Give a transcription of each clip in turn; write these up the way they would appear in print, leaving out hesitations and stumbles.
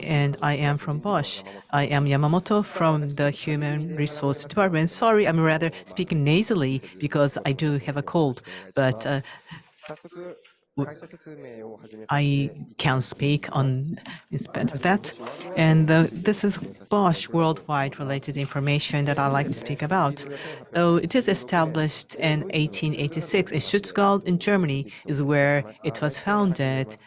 and I am from BOSCH. I am Yamamoto from the Human Resource Department. Sorry, I'm rather speaking nasally because I do have a cold, but I can speak on instead of that. And this is BOSCH worldwide related information that I like to speak about. It is established in 1886 in Stuttgart in Germany is where it was founded.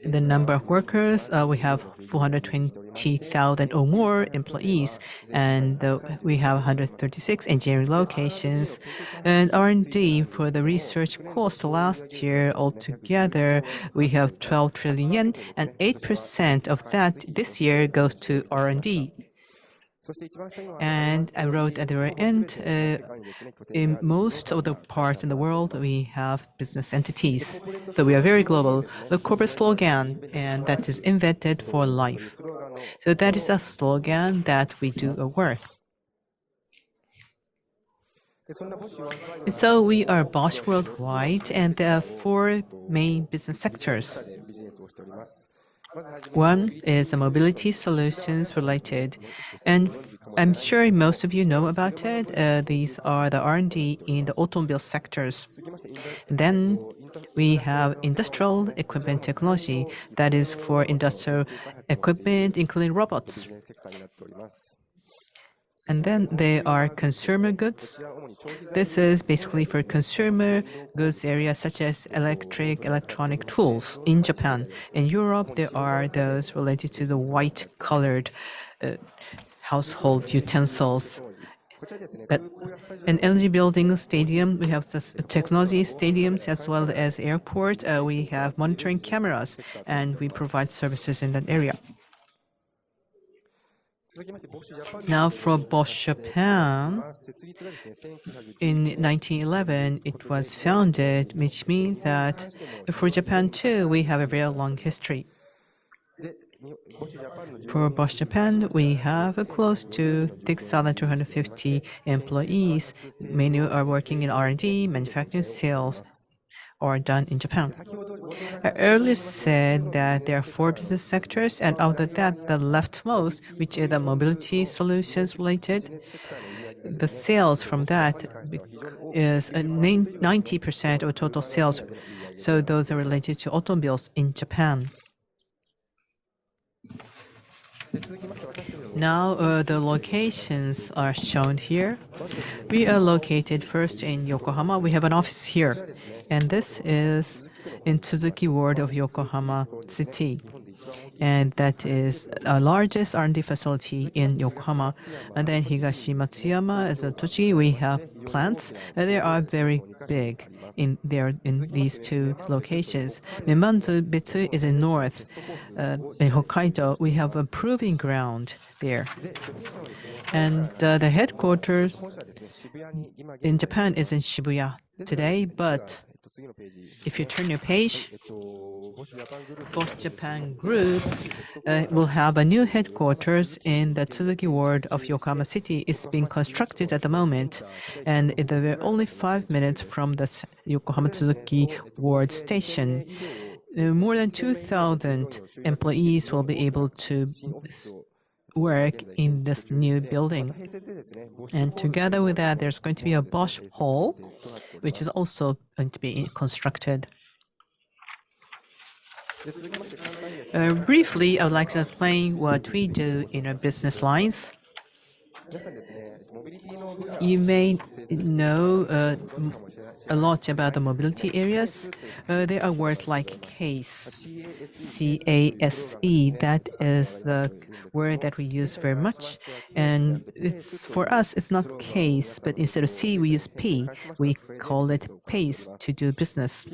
The number of workers, we have 420,000 or more employees, and we have 136 engineering locations. And R&D for the research cost last year altogether, we have 12 trillion yen, and 8% of that this year goes to R&D. And I wrote at the very end, in most of the parts in the world, we have business entities. So we are very global. The corporate slogan, and that is invented for life. So that is a slogan that we do a work. So we are BOSCH worldwide, and there are 4 main business sectors. One is the mobility solutions related, and I'm sure most of you know about it. These are the R&D in the automobile sectors. Then we have industrial equipment technology, that is for industrial equipment, including robots. And then there are consumer goods. This is basically for consumer goods areas such as electronic tools in Japan. In Europe, there are those related to the white-colored household utensils. An energy building stadium, we have technology stadiums as well as airports. We have monitoring cameras, and we provide services in that area. Now, for BOSCH Japan, in 1911, it was founded, which means that for Japan too, we have a very long history. For BOSCH Japan, we have close to 6,250 employees. Many are working in R&D, manufacturing, sales, are done in Japan. I earlier said that there are 4 business sectors, and after that, the leftmost, which is the mobility solutions related, the sales from that is 90% of total sales. So those are related to automobiles in Japan. Now, the locations are shown here. We are located first in Yokohama. We have an office here, and this is in Tsuzuki Ward of Yokohama City. And that is our largest R&D facility in Yokohama. And then Higashi Matsuyama as well as Tochigi, we have plants. And they are very big in these 2 locations. Mimanzu Betsu is in north. In Hokkaido, we have a proving ground there. And the headquarters in Japan is in Shibuya today, but if you turn your page, BOSCH Japan Group will have a new headquarters in the Tsuzuki Ward of Yokohama City. It's being constructed at the moment, and they're only 5 minutes from the Yokohama Tsuzuki Ward station. More than 2,000 employees will be able to work in this new building. And together with that, there's going to be a BOSCH Hall, which is also going to be constructed. Briefly, I would like to explain what we do in our business lines. You may know a lot about the mobility areas. There are words like CASE, C-A-S-E. That is the word that we use very much. And it's for us, it's not CASE, but instead of C, we use P. We call it PACE to do business.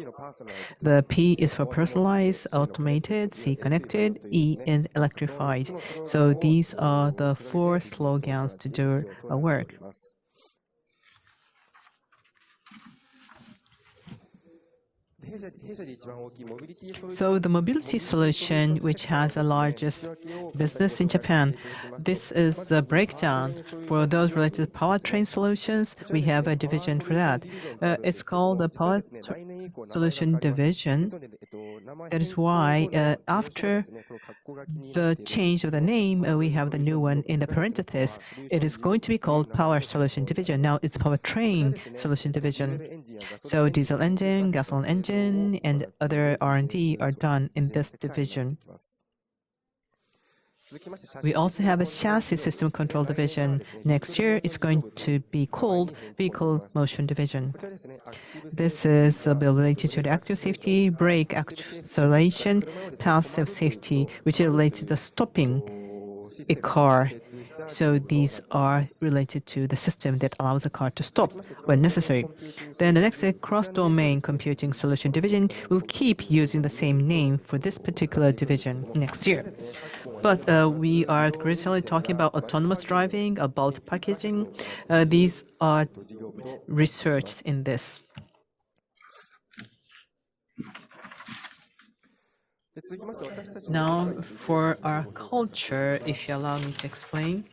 The P is for personalized, automated, C connected, E is electrified. So these are the 4 slogans to do our work. So the mobility solution, which has the largest business in Japan, this is the breakdown. For those related to powertrain solutions, we have a division for that. It's called the solution division. That is why after the change of the name, we have the new one in the parenthesis. It is going to be called Power Solution Division. Now it's Powertrain Solution Division. So diesel engine, gasoline engine, and other R&D are done in this division. We also have a chassis system control division. Next year, it's going to be called Vehicle Motion Division. This is related to the active safety, brake acceleration, passive safety, which is related to stopping a car. So these are related to the system that allows the car to stop when necessary. Then the next cross-domain computing solution division will keep using the same name for this particular division next year. But we are recently talking about autonomous driving, about packaging. These are research in this. Now, for our culture, if you allow me to explain.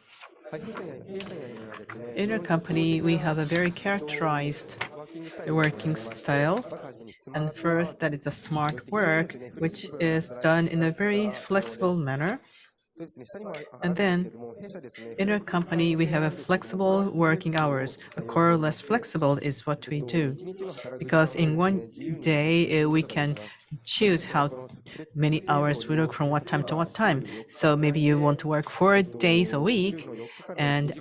In our company, we have a very characterized working style. And first, that is a smart work, which is done in a very flexible manner. And then, in our company, we have a flexible working hours. A core less flexible is what we do. Because in one day, we can choose how many hours we work from what time to what time. So maybe you want to work 4 days a week, and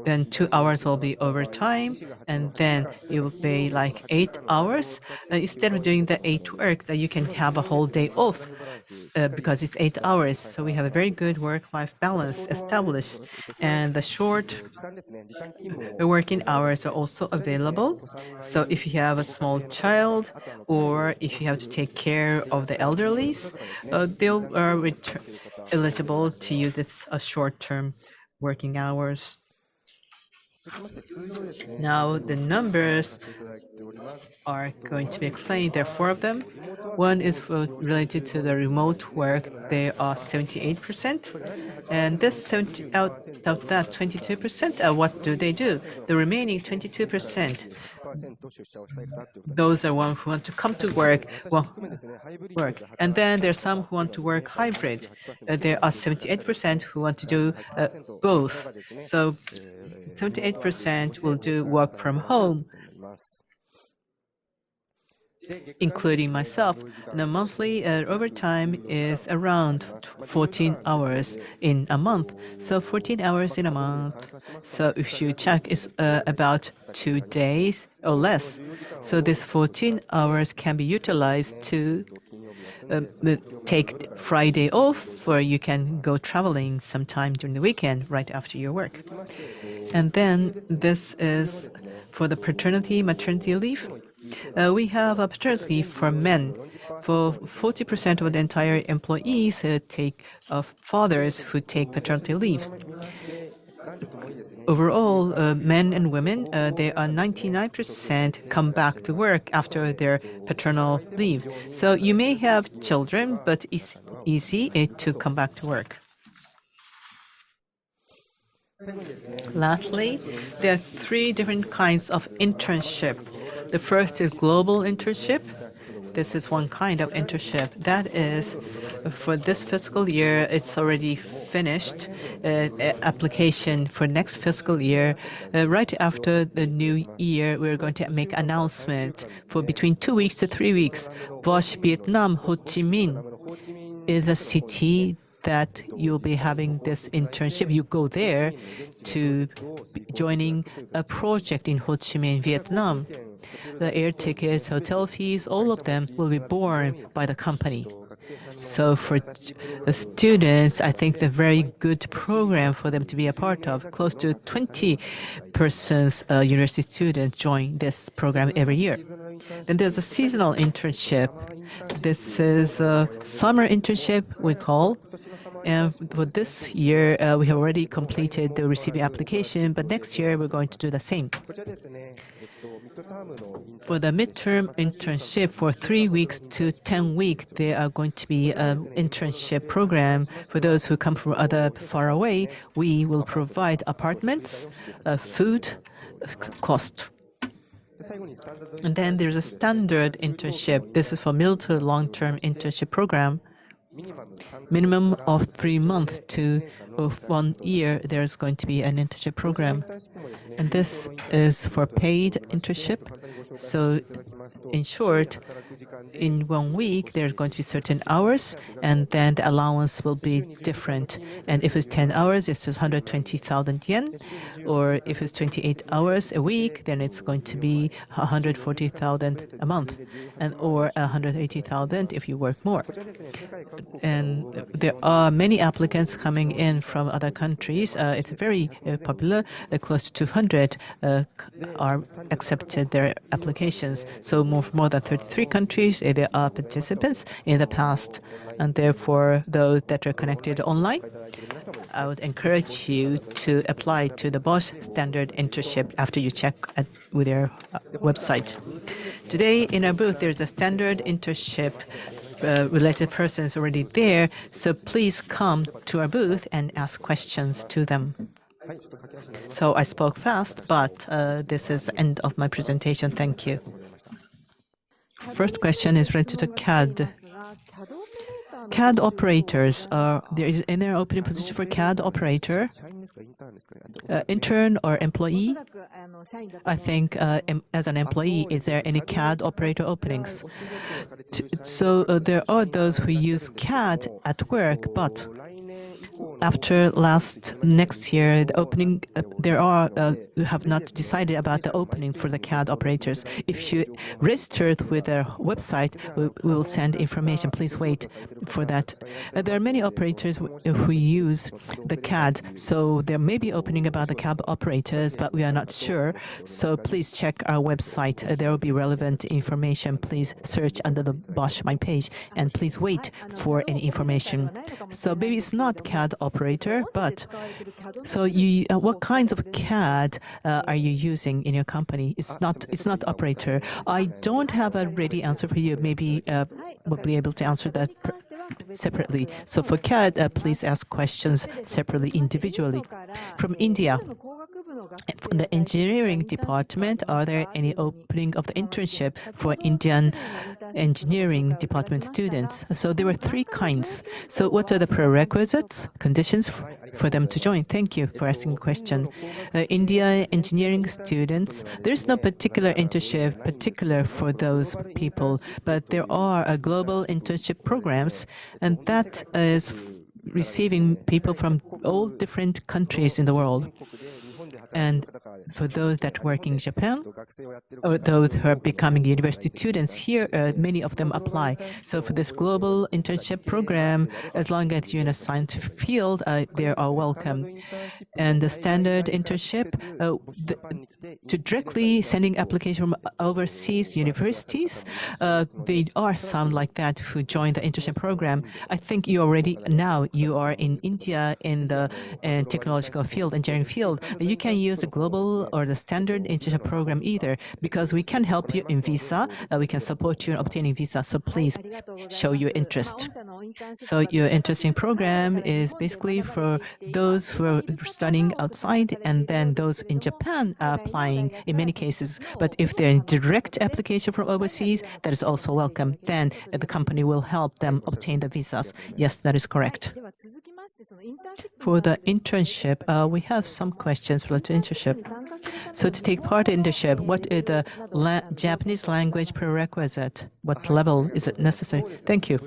then 2 hours will be overtime, and then you will pay like 8 hours. Instead of doing the 8 work, that you can have a whole day off because it's 8 hours. So we have a very good work-life balance established, and the short working hours are also available. So if you have a small child, or if you have to take care of the elderlies, they'll eligible to use this short-term working hours. Now the numbers are going to be explained. There are 4 of them. One is related to the remote work. They are 78%. And this out of that 22%, what do they do? The remaining 22%, those are ones who want to come to work. And then there are some who want to work hybrid. There are 78% who want to do both. So 78% will do work from home, including myself. And the monthly overtime is around 14 hours in a month. So 14 hours in a month. So if you check, it's about 2 days or less. So this 14 hours can be utilized to take Friday off, or you can go traveling sometime during the weekend right after your work. And then this is for the paternity, maternity leave. We have a paternity leave for men. For 40% of the entire employees fathers who take paternity leaves. Overall, men and women, they are 99% come back to work after their paternal leave. So you may have children, but it's easy to come back to work. Lastly, there are 3 different kinds of internship. The first is global internship. This is one kind of internship. That is, for this fiscal year, it's already finished. Application for next fiscal year. Right after the new year, we're going to make announcement for between 2 weeks to 3 weeks. BOSCH, Vietnam, Ho Chi Minh is a city that you'll be having this internship. You go there to joining a project in Ho Chi Minh, Vietnam. The air tickets, hotel fees, all of them will be borne by the company. So for the students, I think the very good program for them to be a part of. Close to 20 persons, university students join this program every year. Then there's a seasonal internship. This is a summer internship, we call. And for this year, we have already completed the receiving application, but next year we're going to do the same. For the midterm internship, for 3 weeks to 10 weeks, there are going to be an internship program. For those who come from far away, we will provide apartments, food, cost. And then there's a standard internship. This is for middle to long-term internship program. Minimum of 3 months to of 1 year, there's going to be an internship program. And this is for paid internship. So in short, in 1 week, there's going to be certain hours, and then the allowance will be different. And if it's 10 hours, it's just 120,000 yen. Or if it's 28 hours a week, then it's going to be 140,000 a month, and or 180,000 if you work more. And there are many applicants coming in from other countries. It's very popular. Close to 200 are accepted their applications. So more than 33 countries, there are participants in the past. And therefore, those that are connected online, I would encourage you to apply to the BOSCH standard internship after you check with their website. Today, in our booth, there's a standard internship related persons already there, so please come to our booth and ask questions to them. So I spoke fast, but this is the end of my presentation. Thank you. First question is related to CAD. CAD operators, there is any opening position for CAD operator? Intern or employee? I think as an employee, is there any CAD operator openings? So there are those who use CAD at work, but after next year, the opening, there are who have not decided about the opening for the CAD operators. If you registered with their website, we will send information. Please wait for that. There are many operators who use the CAD, so there may be opening about the CAD operators, but we are not sure. So please check our website. There will be relevant information. Please search under the BOSCH My Page, and please wait for any information. So maybe it's not CAD operator, but so what kinds of CAD are you using in your company? It's not operator. I don't have a ready answer for you. Maybe we'll be able to answer that separately. So for CAD, please ask questions separately, individually. From India, from the engineering department, are there any opening of the internship for Indian engineering department students? So there were 3 kinds. So what are the prerequisites, conditions for them to join? Thank you for asking a question. India engineering students, there's no particular internship particular for those people, but there are global internship programs, and that is receiving people from all different countries in the world. And for those that work in Japan, or those who are becoming university students here, many of them apply. So for this global internship program, as long as you're in a scientific field, they are welcome. And the standard internship, to directly sending application from overseas universities, there are some like that who join the internship program. I think you are in India in the technological field, engineering field. You can use the global or the standard internship program either, because we can help you in visa. We can support you in obtaining visa. So please show your interest. So your interesting program is basically for those who are studying outside, and then those in Japan are applying in many cases. But if they're in direct application from overseas, that is also welcome. Then the company will help them obtain the visas. Yes, that is correct. For the internship, we have some questions related to internship. So to take part in internship, what is the Japanese language prerequisite? What level is it necessary? Thank you.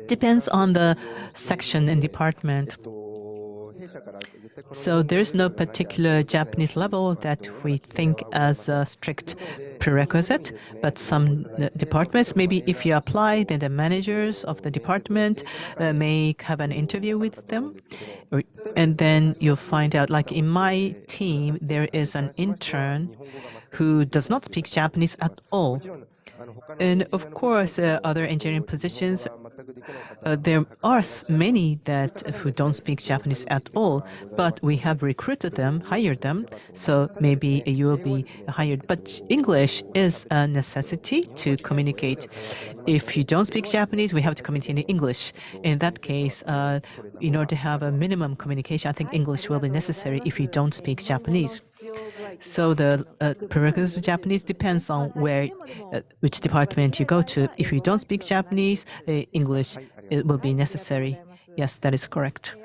Depends on the section and department. So there's no particular Japanese level that we think as a strict prerequisite, but some departments, maybe if you apply, then the managers of the department may have an interview with them, and then you'll find out, like in my team, there is an intern who does not speak Japanese at all. And of course, other engineering positions, there are many who don't speak Japanese at all, but we have recruited them, hired them, so maybe you will be hired. But English is a necessity to communicate. If you don't speak Japanese, we have to communicate in English. In that case, in order to have a minimum communication, I think English will be necessary if you don't speak Japanese. So the prerequisites of Japanese depends on which department you go to. If you don't speak Japanese, English it will be necessary. Yes, that is correct.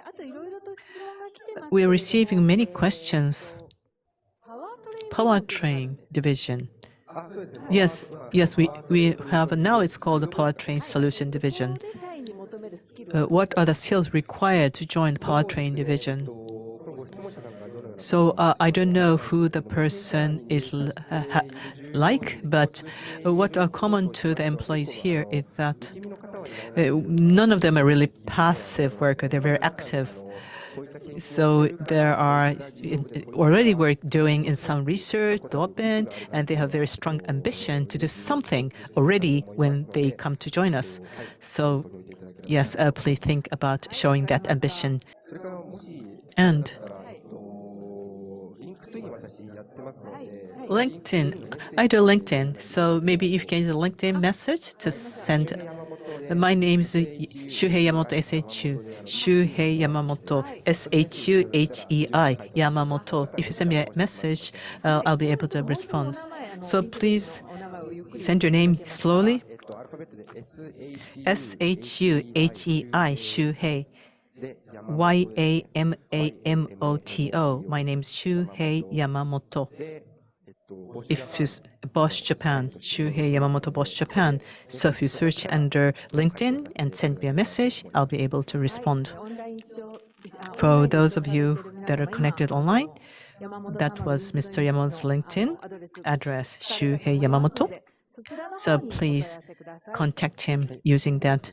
We are receiving many questions. Powertrain division. Yes, we have now. It's called the Powertrain Solution Division. What are the skills required to join the Powertrain division? So I don't know who the person is like, but what are common to the employees here is that none of them are really passive workers. They're very active. So there are already we're doing in some research, development, and they have very strong ambition to do something already when they come to join us. So yes, please think about showing that ambition. And LinkedIn, I do LinkedIn, so maybe if you can use a LinkedIn message to send. My name is Shuhei Yamamoto, SHU. Shuhei Yamamoto, SHUHEI, Yamamoto. If you send me a message, I'll be able to respond. So please send your name slowly. SHUHEI, Shuhei. YAMAMOTO. My name is Shuhei Yamamoto. If you BOSCH Japan, Shuhei Yamamoto BOSCH Japan. So if you search under LinkedIn and send me a message, I'll be able to respond. For those of you that are connected online, that was Mr. Yamamoto's LinkedIn address, Shuhei Yamamoto. So please contact him using that.